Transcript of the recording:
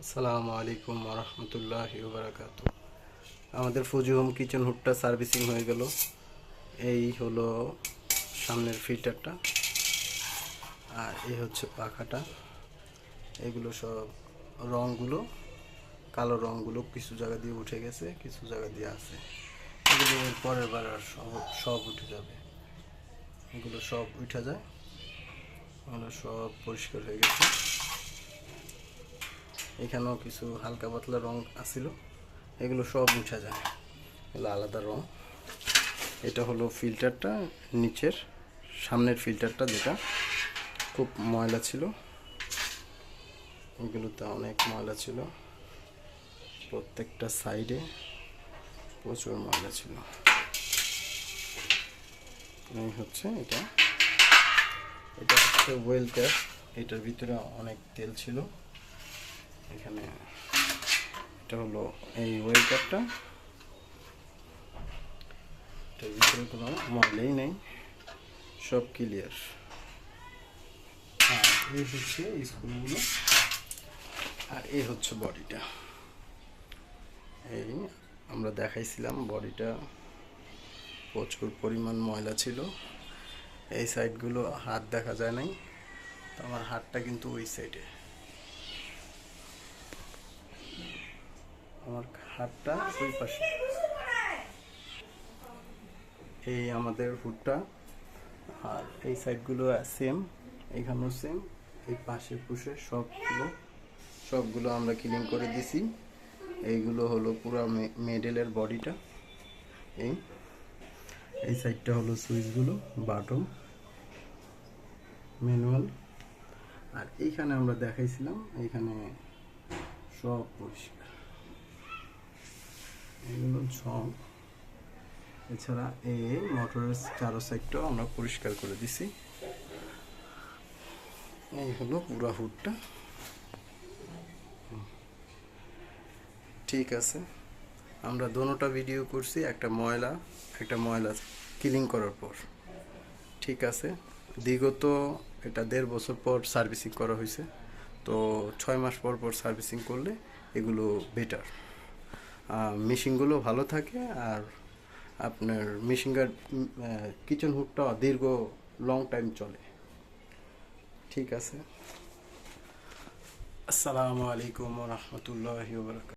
আসসালামু আলাইকুম ওরহমতুল্লাহি ওবারাকাতু। আমাদের ফুজি হোম কিচেন হুডটা সার্ভিসিং হয়ে গেল। এই হলো সামনের ফিল্টারটা, আর এই হচ্ছে পাখাটা। এগুলো সব রঙগুলো, কালো রঙগুলো কিছু জায়গা দিয়ে উঠে গেছে, কিছু জায়গা দিয়ে আছে। এগুলো পরের বার আর সব সব উঠে যাবে। এগুলো সব উঠে যায়, এগুলো সব পরিষ্কার হয়ে গেছে। এখানেও কিছু হালকা পাতলা রং আছিল, এগুলো সব উঠে যায়, এগুলো আলাদা রং। এটা হলো ফিল্টারটা, নিচের সামনের ফিল্টারটা, যেটা খুব ময়লা ছিল। এগুলোতে অনেক ময়লা ছিল, প্রত্যেকটা সাইডে প্রচুর ময়লা ছিল। এই হচ্ছে এটা, এটা হচ্ছে ওয়েল ক্যাপ। এটার ভিতরে অনেক তেল ছিল এখানে। এটা হলো এই ওয়েল ক্যাপটা, এটার ভিতরে কোনো ময়লাই নেই, সব ক্লিয়ার। আর এই হচ্ছে স্ক্রুগুলো, আর এই হচ্ছে বডিটা। এই আমরা দেখাইছিলাম বডিটা প্রচুর পরিমাণ ময়লা ছিল। এই সাইডগুলো হাত দেখা যায় নাই, তো আমার হাতটা কিন্তু ওই সাইডে, আমার হাতটা ওই পাশে। এই আমাদের হুডটা, আর এই সাইডগুলো সেম, এইখানেও সেম, এই পাশে পুষে সবগুলো আমরা ক্লিন করে দিছি। এইগুলো হলো পুরো মেডেলের বডিটা। এই এই সাইডটা হলো সুইচগুলো, বাটন, ম্যানুয়াল। আর এইখানে আমরা দেখাইছিলাম, এইখানে সব পরিষ্কার, এগুলো সব। এছাড়া এই মোটরের চারো সাইডটাও আমরা পরিষ্কার করে দিছি। এই হলো পুরা হুডটা। ঠিক আছে, আমরা দোনোটা ভিডিও করছি, একটা ময়লা ক্লিন করার পর। ঠিক আছে, বিগত এটা 1.5 বছর পর সার্ভিসিং করা হয়েছে, তো 6 মাস পর পর সার্ভিসিং করলে এগুলো বেটার, মেশিনগুলো ভালো থাকে। আর আপনার মেশিনগার কিচেন হুডটা দীর্ঘ লং টাইম চলে। ঠিক আছে, আসসালামু আলাইকুম ওয়া রাহমাতুল্লাহি ওয়া বারাকাতুহু।